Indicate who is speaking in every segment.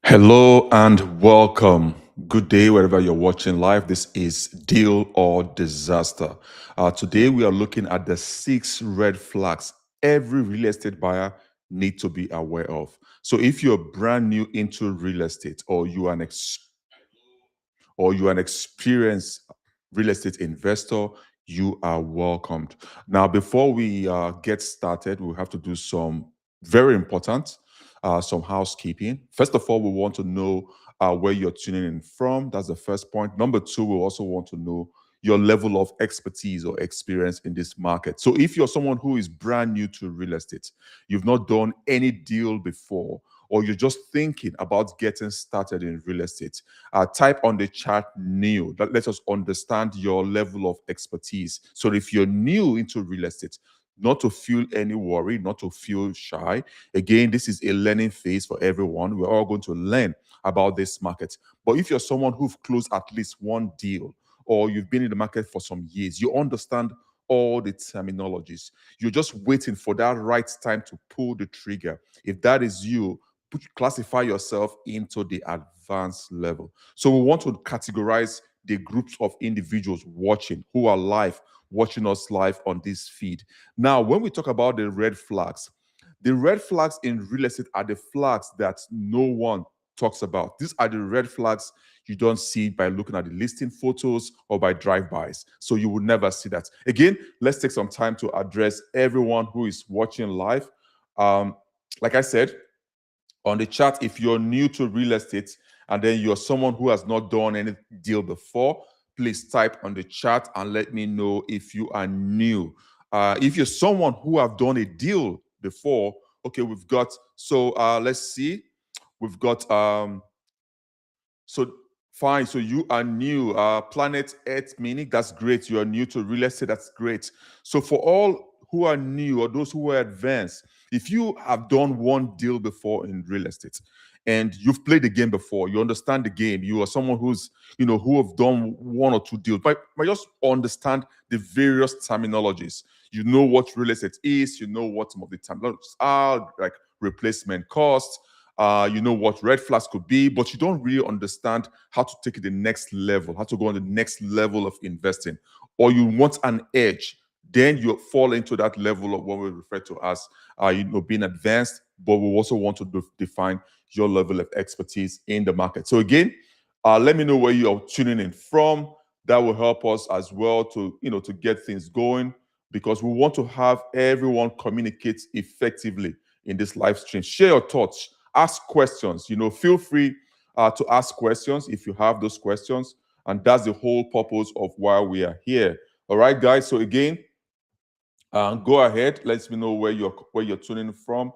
Speaker 1: Hello and welcome. Good day, wherever you're watching live. This is Deal or Disaster. Today, we are looking at the 6 red flags every real estate buyer needs to be aware of. So, if you're brand new into real estate, or you are an experienced real estate investor, you are welcomed. Now, before we get started, we have to do some very important, some housekeeping. First of all, we want to know where you're tuning in from. That's the first point. Number two, we also want to know your level of expertise or experience in this market. So if you're someone who is brand new to real estate, you've not done any deal before, or you're just thinking about getting started in real estate, type on the chat new. That lets us understand your level of expertise. So if you're new into real estate, not to feel any worry, not to feel shy. Again, this is a learning phase for everyone. We're all going to learn about this market. But if you're someone who've closed at least one deal, or you've been in the market for some years, you understand all the terminologies. You're just waiting for that right time to pull the trigger. If that is you, classify yourself into the advanced level. So we want to categorize the groups of individuals watching who are live, watching us live on this feed. Now, when we talk about the red flags in real estate are the flags that no one talks about. These are the red flags you don't see by looking at the listing photos or by drive-bys. So you would never see that. Again, let's take some time to address everyone who is watching live. Like I said, on the chat, if you're new to real estate and then you're someone who has not done any deal before, please type on the chat and let me know if you are new. If you're someone who have done a deal before, okay, we've got, so let's see, we've got, so fine, so you are new. Planet Earth Mini, that's great. You are new to real estate, that's great. So for all who are new or those who are advanced, if you have done one deal before in real estate and you've played the game before, you understand the game, you are someone who's, who have done one or two deals, but just understand the various terminologies. You know what real estate is, you know what some of the terminologies are, like replacement costs, you know what red flags could be, but you don't really understand how to take it the next level, how to go on the next level of investing, or you want an edge, then you fall into that level of what we refer to as, being advanced, but we also want to define your level of expertise in the market. So again, let me know where you're tuning in from. That will help us as well to, to get things going, because we want to have everyone communicate effectively in this live stream. Share your thoughts, ask questions, feel free to ask questions if you have those questions. And that's the whole purpose of why we are here. All right, guys. So again, go ahead. Let me know where you're tuning from,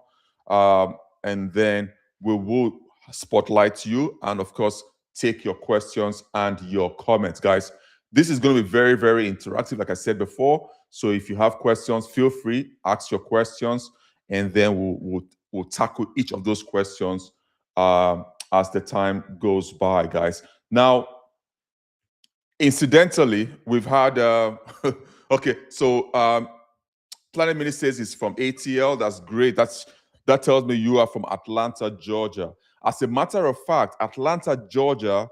Speaker 1: and then we will spotlight you, and of course, take your questions and your comments, guys. This is going to be very, very interactive, like I said before. So if you have questions, feel free, ask your questions, and then we'll tackle each of those questions as the time goes by, guys. Now, incidentally, we've had okay. So Planet Mini says it's from ATL. That's great. That tells me you are from Atlanta, Georgia. As a matter of fact, Atlanta, Georgia,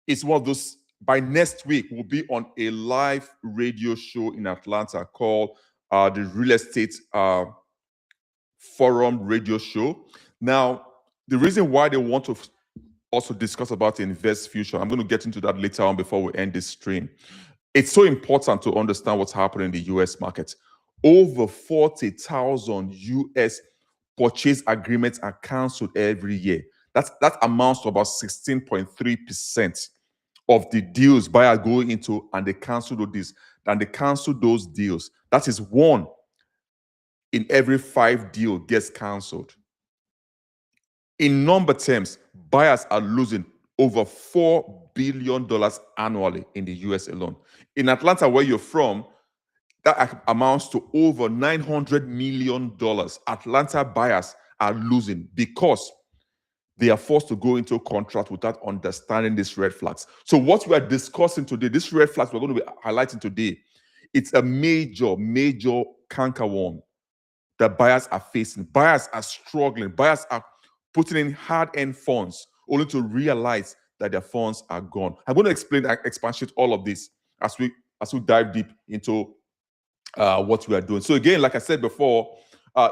Speaker 1: is one of those. By next week, we'll be on a live radio show in Atlanta called the Real Estate Forum Radio Show. Now, the reason why they want to also discuss about Invest Future, I'm going to get into that later on before we end this stream. It's so important to understand what's happening in the US market. Over 40,000 US purchase agreements are canceled every year. That amounts to about 16.3% of the deals buyers go into, and they cancel those deals. That is one in every 5 deals gets canceled. In number terms, buyers are losing over $4 billion annually in the US alone. In Atlanta, where you're from, that amounts to over $900 million. Atlanta buyers are losing because they are forced to go into a contract without understanding these red flags. So what we are discussing today, these red flags we're going to be highlighting today, it's a major, major cankerworm that buyers are facing. Buyers are struggling. Buyers are putting in hard-earned funds only to realize that their funds are gone. I'm going to expatiate all of this as we dive deep into what we are doing. So again, like I said before,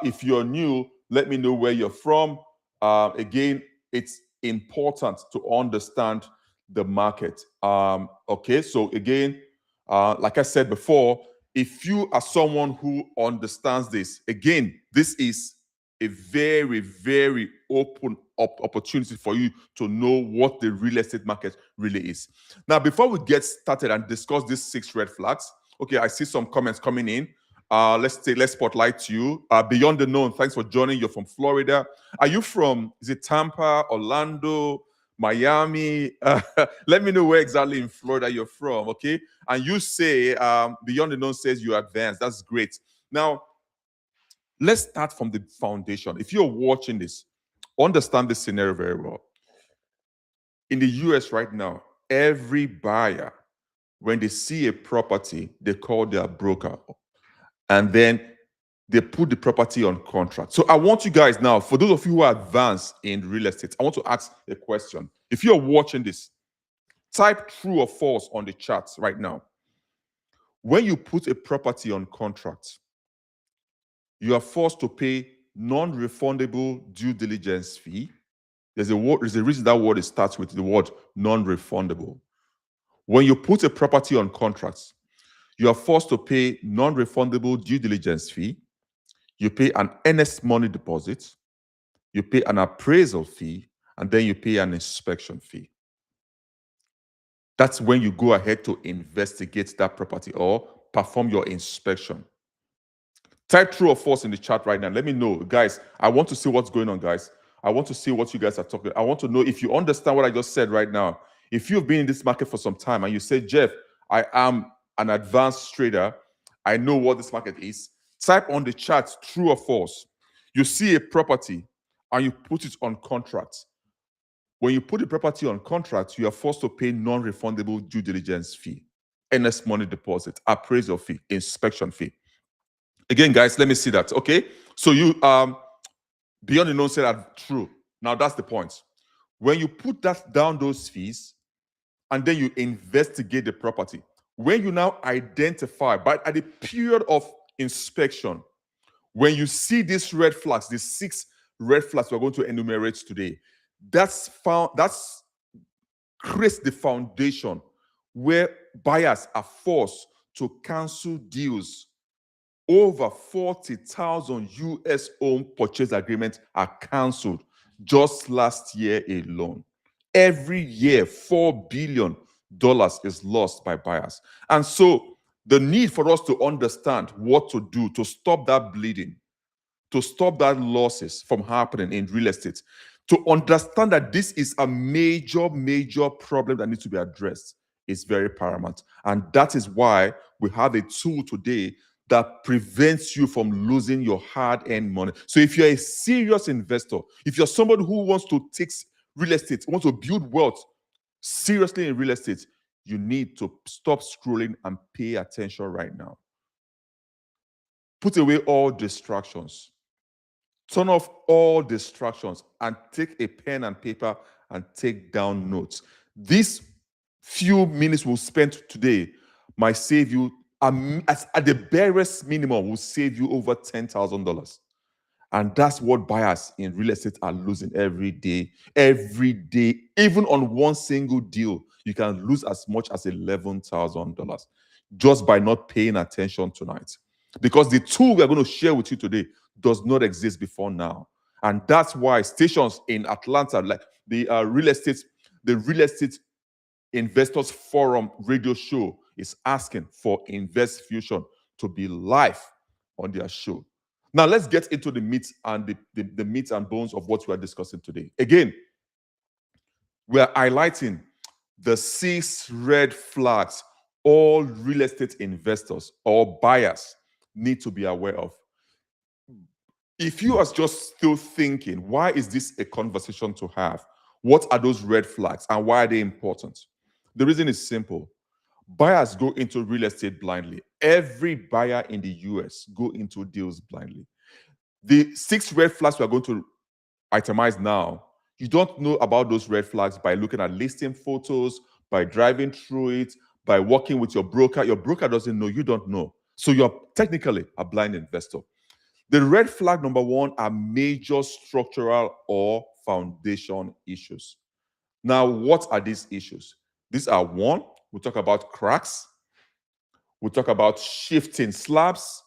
Speaker 1: if you're new, let me know where you're from. Again, it's important to understand the market. Okay, so again, like I said before, if you are someone who understands this, again, this is a very, very open opportunity for you to know what the real estate market really is. Now, before we get started and discuss these 6 red flags, okay, I see some comments coming in. Let's spotlight you. Beyond the known, thanks for joining. You're from Florida. Are you from, is it Tampa, Orlando, Miami? Let me know where exactly in Florida you're from, okay? And you say, Beyond the known says you're advanced. That's great. Now, let's start from the foundation. If you're watching this, understand this scenario very well. In the US right now, every buyer, when they see a property, they call their broker and then they put the property on contract. So I want you guys now, for those of you who are advanced in real estate, I want to ask a question. If you're watching this, type true or false on the chat right now. When you put a property on contract, you are forced to pay non-refundable due diligence fee. There's a reason that word starts with the word non-refundable. When you put a property on contract, you are forced to pay non-refundable due diligence fee. You pay an earnest money deposit. You pay an appraisal fee, and then you pay an inspection fee. That's when you go ahead to investigate that property or perform your inspection. Type true or false in the chat right now. Let me know. Guys, I want to see what's going on, guys. I want to see what you guys are talking about. I want to know if you understand what I just said right now. If you've been in this market for some time and you say, Jeff, I am an advanced trader, I know what this market is, type on the chat true or false. You see a property and you put it on contract. When you put the property on contract, you are forced to pay non-refundable due diligence fee, earnest money deposit, appraisal fee, inspection fee. Again, guys, let me see that. Okay. So you Beyond the known said that true. Now that's the point. When you put that down those fees and then you investigate the property, when you now identify, but at the period of inspection, when you see these red flags, these 6 red flags we're going to enumerate today, that's creates the foundation where buyers are forced to cancel deals. Over 40,000 US home purchase agreements are canceled just last year alone. Every year, $4 billion is lost by buyers. And so the need for us to understand what to do to stop that bleeding, to stop that losses from happening in real estate, to understand that this is a major, major problem that needs to be addressed is very paramount. And that is why we have a tool today that prevents you from losing your hard-earned money. So if you're a serious investor, if you're somebody who wants to take real estate, wants to build wealth seriously in real estate, you need to stop scrolling and pay attention right now. Put away all distractions. Turn off all distractions and take a pen and paper and take down notes. These few minutes we'll spend today might save you, at the barest minimum, will save you over $10,000. And that's what buyers in real estate are losing every day. Every day, even on one single deal, you can lose as much as $11,000 just by not paying attention tonight. Because the tool we're going to share with you today does not exist before now. And that's why stations in Atlanta, like the real estate Investors Forum radio show, is asking for Invest Fusion to be live on their show. Now let's get into the meat and the meat and bones of what we are discussing today. Again, we are highlighting the 6 red flags all real estate investors or buyers need to be aware of. If you are just still thinking, why is this a conversation to have? What are those red flags and why are they important? The reason is simple. Buyers go into real estate blindly. Every buyer in the US go into deals blindly. The 6 red flags we are going to itemized now, you don't know about those red flags by looking at listing photos, by driving through it, by working with your broker. Your broker doesn't know, you don't know. So you're technically a blind investor. The red flag number one are major structural or foundation issues. Now, what are these issues? These are one, we talk about cracks, we talk about shifting slabs,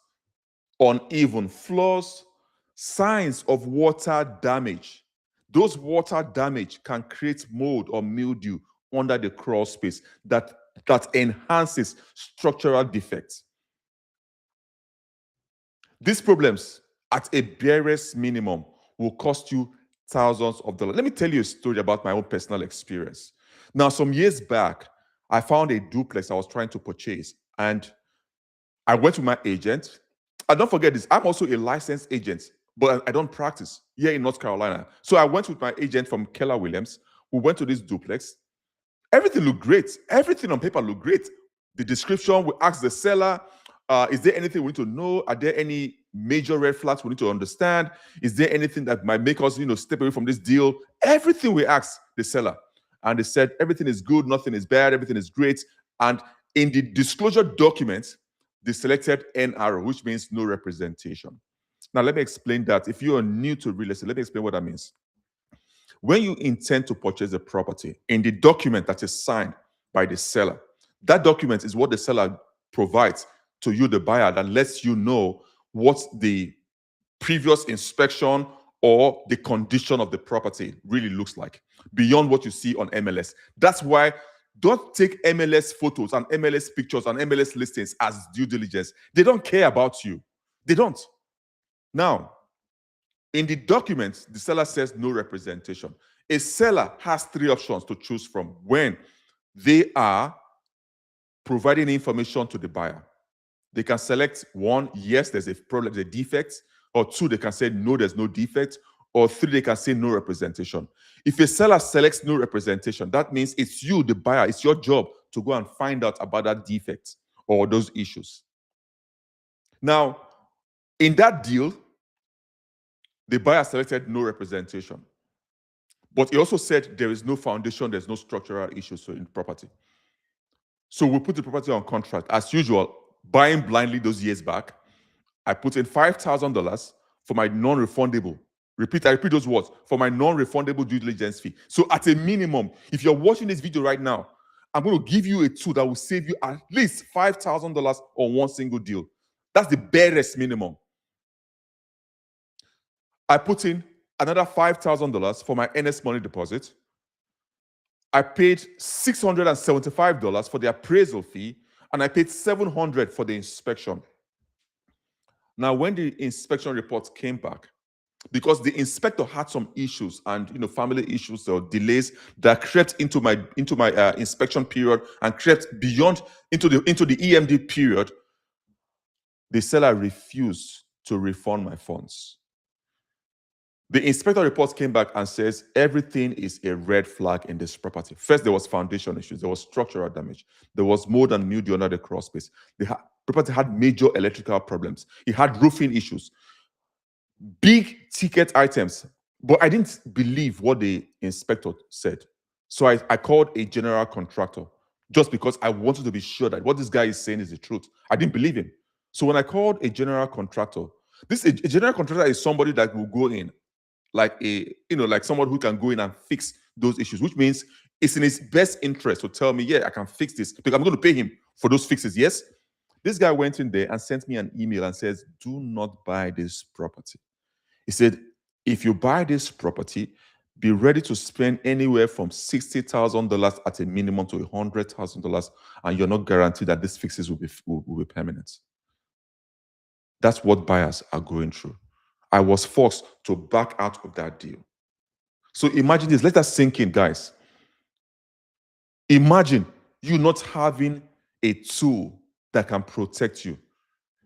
Speaker 1: uneven floors, signs of water damage. Those water damage can create mold or mildew under the crawl space that enhances structural defects. These problems, at a barest minimum, will cost you thousands of dollars. Let me tell you a story about my own personal experience. Now, some years back, I found a duplex I was trying to purchase, and I went to my agent. And don't forget this, I'm also a licensed agent, but I don't practice here in North Carolina. So I went with my agent from Keller Williams. We went to this duplex. Everything looked great. Everything on paper looked great. The description, we asked the seller, is there anything we need to know? Are there any major red flags we need to understand? Is there anything that might make us, step away from this deal? Everything we asked the seller. And they said, everything is good, nothing is bad, everything is great. And in the disclosure document, they selected NR, which means no representation. Now, let me explain that. If you are new to real estate, let me explain what that means. When you intend to purchase a property, in the document that is signed by the seller, that document is what the seller provides to you, the buyer, that lets you know what the previous inspection or the condition of the property really looks like, beyond what you see on MLS. That's why don't take MLS photos and MLS pictures and MLS listings as due diligence. They don't care about you. They don't. Now, in the document, the seller says no representation. A seller has three options to choose from when they are providing information to the buyer. They can select one, yes, there's a problem, there's a defect, or two, they can say no, there's no defect, or three, they can say no representation. If a seller selects no representation, that means it's you, the buyer, it's your job to go and find out about that defect or those issues. Now, in that deal, the buyer selected no representation. But he also said there is no foundation, there's no structural issues in property. So we put the property on contract. As usual, buying blindly those years back, I put in $5,000 for my non-refundable. I repeat those words, for my non-refundable due diligence fee. So at a minimum, if you're watching this video right now, I'm going to give you a tool that will save you at least $5,000 on one single deal. That's the barest minimum. I put in another $5,000 for my earnest money deposit. I paid $675 for the appraisal fee, and I paid $700 for the inspection. Now, when the inspection report came back, because the inspector had some issues and family issues or delays that crept into my inspection period and crept beyond into the EMD period, the seller refused to refund my funds. The inspector report came back and says everything is a red flag in this property. First, there was foundation issues, there was structural damage, there was mold and mildew under the crawl space. The property had major electrical problems. It had roofing issues, big ticket items. But I didn't believe what the inspector said. So I called a general contractor just because I wanted to be sure that what this guy is saying is the truth. I didn't believe him. So when I called a general contractor, a general contractor is somebody that will go in like someone who can go in and fix those issues, which means it's in his best interest to tell me, yeah, I can fix this because I'm going to pay him for those fixes. Yes. This guy went in there and sent me an email and says, do not buy this property. He said, if you buy this property, be ready to spend anywhere from $60,000 at a minimum to $100,000, and you're not guaranteed that these fixes will be permanent. That's what buyers are going through. I was forced to back out of that deal. So imagine this. Let us sink in, guys. Imagine you not having a tool that can protect you.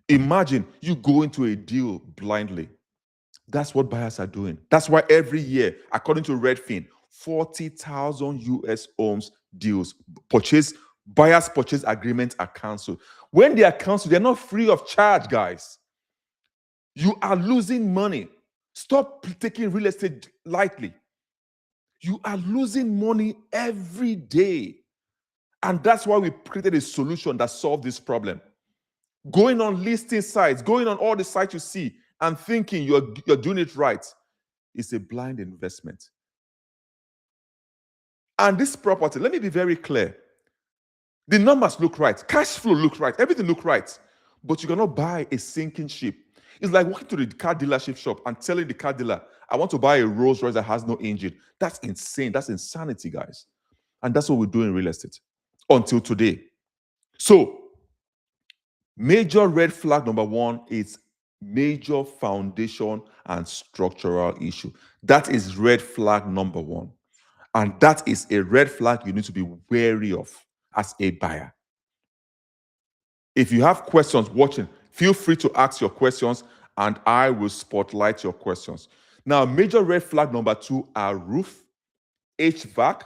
Speaker 1: Imagine you go into a deal blindly. That's what buyers are doing. That's why every year, according to Redfin, 40,000 US homes deals, buyers purchase agreements are canceled. When they are canceled, they're not free of charge, guys. You are losing money. Stop taking real estate lightly. You are losing money every day. And that's why we created a solution that solved this problem. Going on listing sites, going on all the sites you see and thinking you're doing it right is a blind investment. And this property, let me be very clear. The numbers look right, cash flow look right, everything look right, but you cannot buy a sinking ship. It's like walking to the car dealership shop and telling the car dealer, I want to buy a Rolls Royce that has no engine. That's insane. That's insanity, guys. And that's what we do in real estate until today. So, major red flag number one is major foundation and structural issue. That is red flag number one. And that is a red flag you need to be wary of as a buyer. If you have questions watching, feel free to ask your questions and I will spotlight your questions. Now, major red flag number two are roof, HVAC,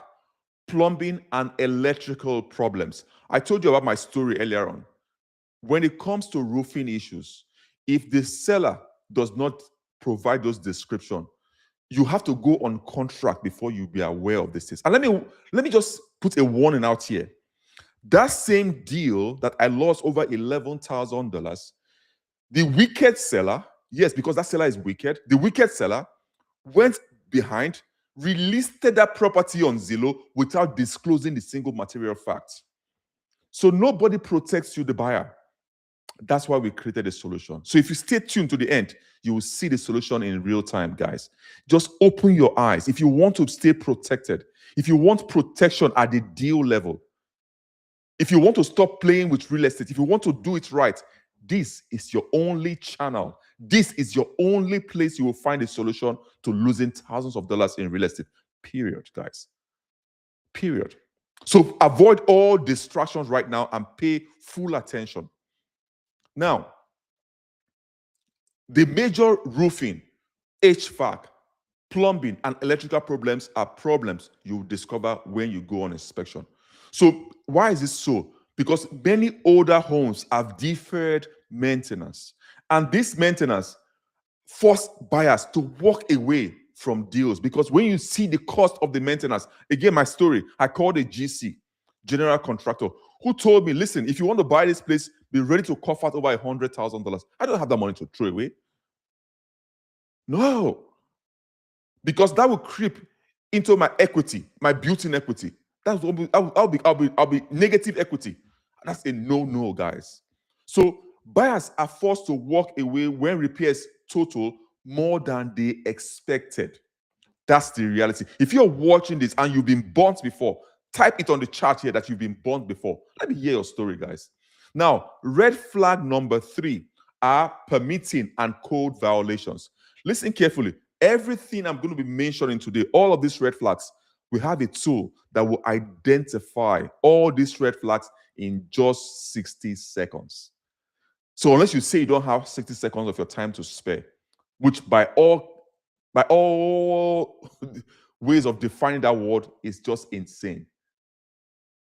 Speaker 1: plumbing, and electrical problems. I told you about my story earlier on. When it comes to roofing issues, if the seller does not provide those descriptions, you have to go on contract before you be aware of this. And let me just put a warning out here. That same deal that I lost over $11,000, the wicked seller, yes, because that seller is wicked, the wicked seller went behind, relisted that property on Zillow without disclosing the single material fact. So nobody protects you, the buyer. That's why we created a solution. So if you stay tuned to the end, you will see the solution in real time, guys. Just open your eyes. If you want to stay protected, if you want protection at the deal level, if you want to stop playing with real estate, if you want to do it right, this is your only channel. This is your only place you will find a solution to losing thousands of dollars in real estate. Period, guys. Period. So avoid all distractions right now and pay full attention. Now, the major roofing, HVAC, plumbing, and electrical problems are problems you will discover when you go on inspection. So why is this so? Because many older homes have deferred maintenance. And this maintenance force buyers to walk away from deals because when you see the cost of the maintenance, again, my story, I called a GC, general contractor, who told me, listen, if you want to buy this place, be ready to cough out over $100,000. I don't have that money to throw away. No, because that will creep into my equity, my built-in equity. That's what I'll be negative equity. That's a no, guys. So buyers are forced to walk away when repairs total more than they expected. That's the reality. If you're watching this and you've been burnt before, type it on the chat here that you've been burnt before. Let me hear your story, guys. Now, red flag number 3 are permitting and code violations. Listen carefully. Everything I'm going to be mentioning today, all of these red flags, we have a tool that will identify all these red flags in just 60 seconds. So unless you say you don't have 60 seconds of your time to spare, which by all ways of defining that word is just insane.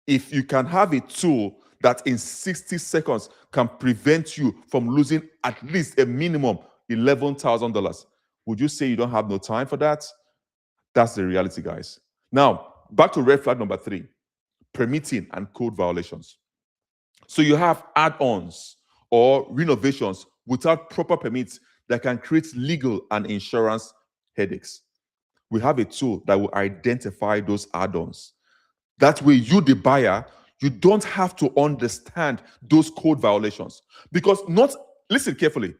Speaker 1: If you can have a tool that in 60 seconds can prevent you from losing at least a minimum $11,000, would you say you don't have no time for that? That's the reality, guys. Now, back to red flag number 3, permitting and code violations. So you have add-ons or renovations without proper permits that can create legal and insurance headaches. We have a tool that will identify those add-ons. That way, you, the buyer, you don't have to understand those code violations. Because listen carefully,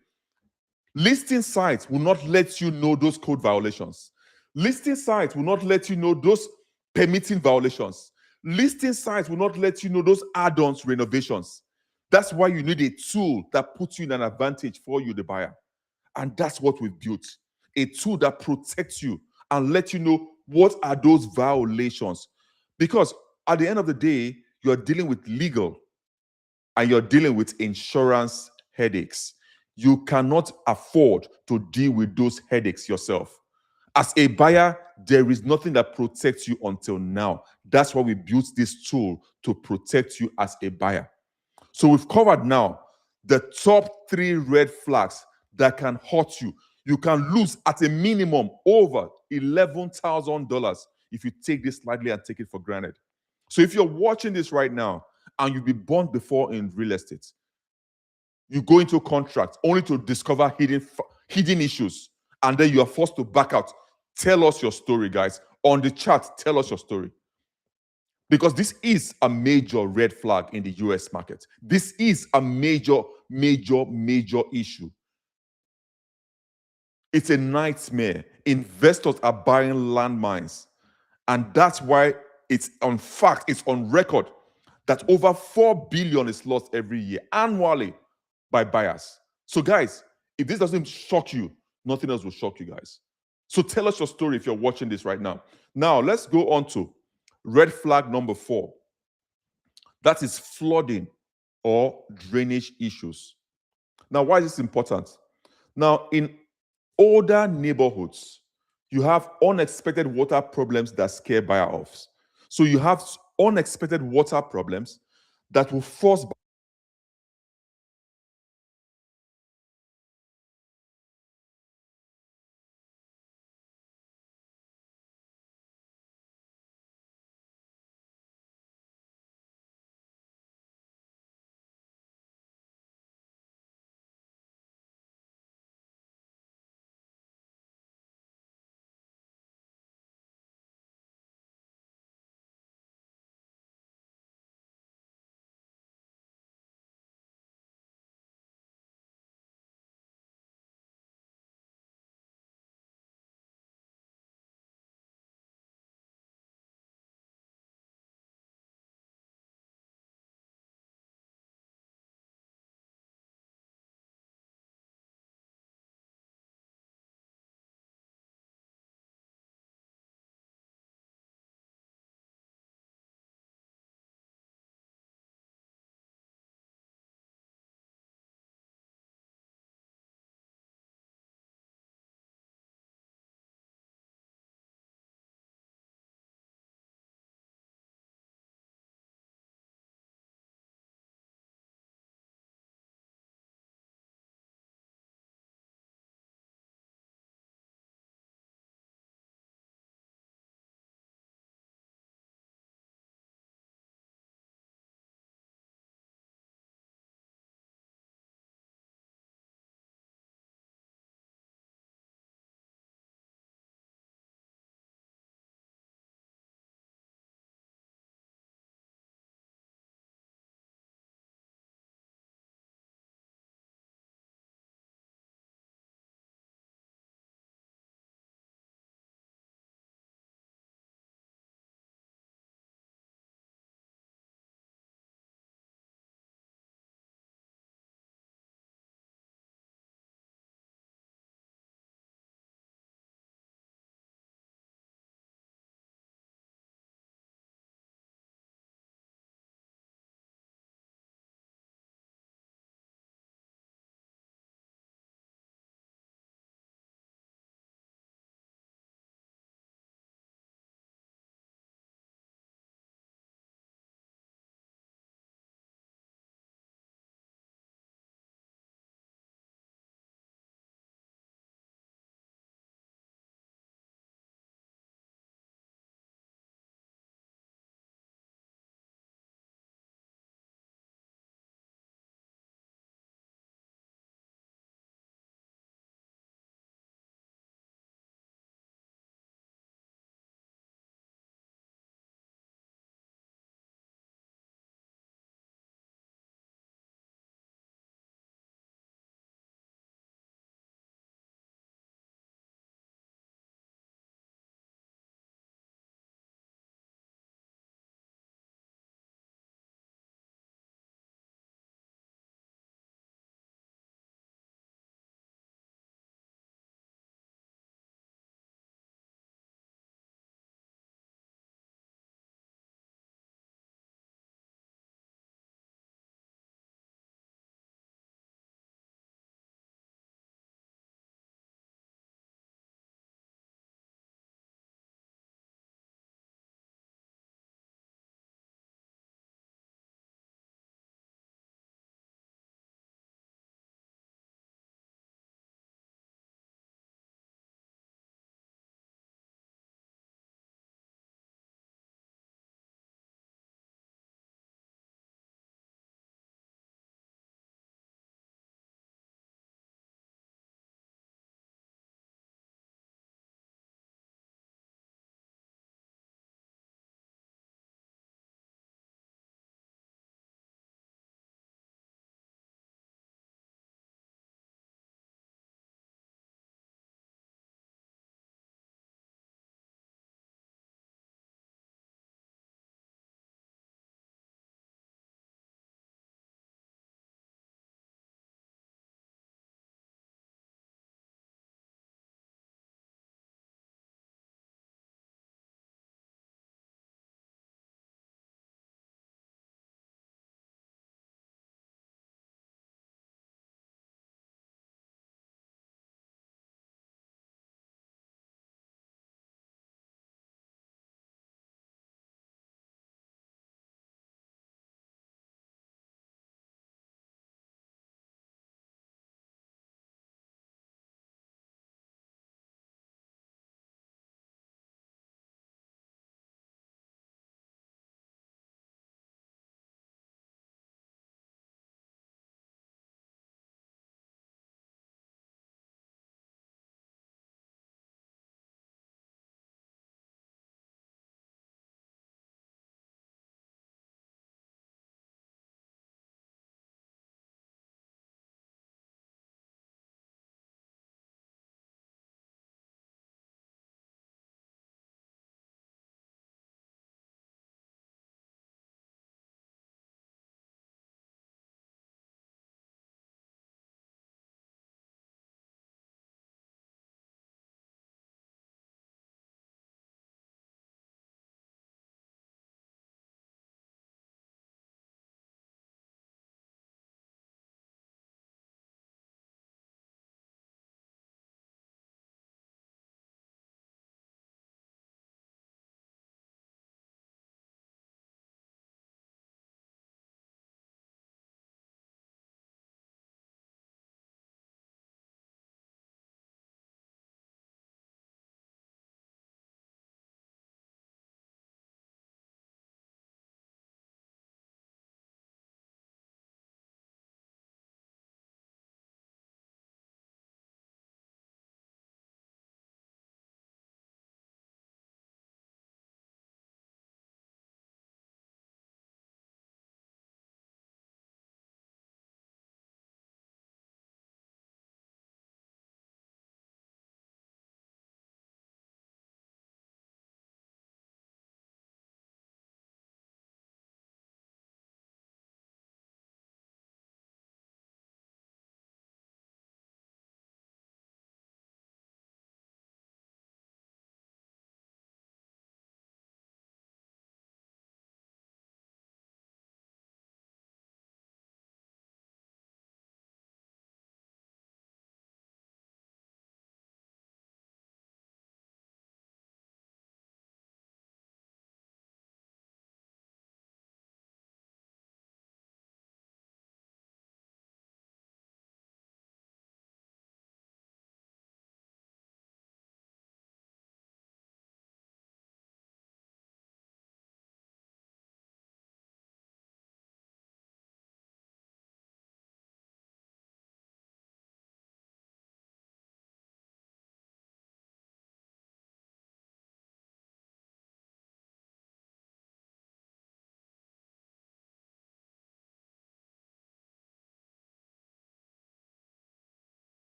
Speaker 1: listing sites will not let you know those code violations. Listing sites will not let you know those permitting violations. Listing sites will not let you know those add-ons renovations. That's why you need a tool that puts you in an advantage for you, the buyer. And that's what we've built. A tool that protects you and lets you know what are those violations. Because at the end of the day, you're dealing with legal and you're dealing with insurance headaches. You cannot afford to deal with those headaches yourself. As a buyer, there is nothing that protects you until now. That's why we built this tool to protect you as a buyer. So we've covered now the top 3 red flags that can hurt you. You can lose at a minimum over $11,000 if you take this lightly and take it for granted. So if you're watching this right now and you've been burnt before in real estate, you go into a contract only to discover hidden issues, and then you are forced to back out. Tell us your story, guys. On the chat, tell us your story. Because this is a major red flag in the US market. This is a major issue. It's a nightmare. Investors are buying landmines. And that's why it's on record that over 4 billion is lost every year, annually, by buyers. So guys, if this doesn't shock you, nothing else will shock you guys. So tell us your story if you're watching this right now. Now, let's go on to red flag number 4. That is flooding or drainage issues. Now, why is this important? Now, in older neighborhoods, you have unexpected water problems that scare buyer off. So you have unexpected water problems that will force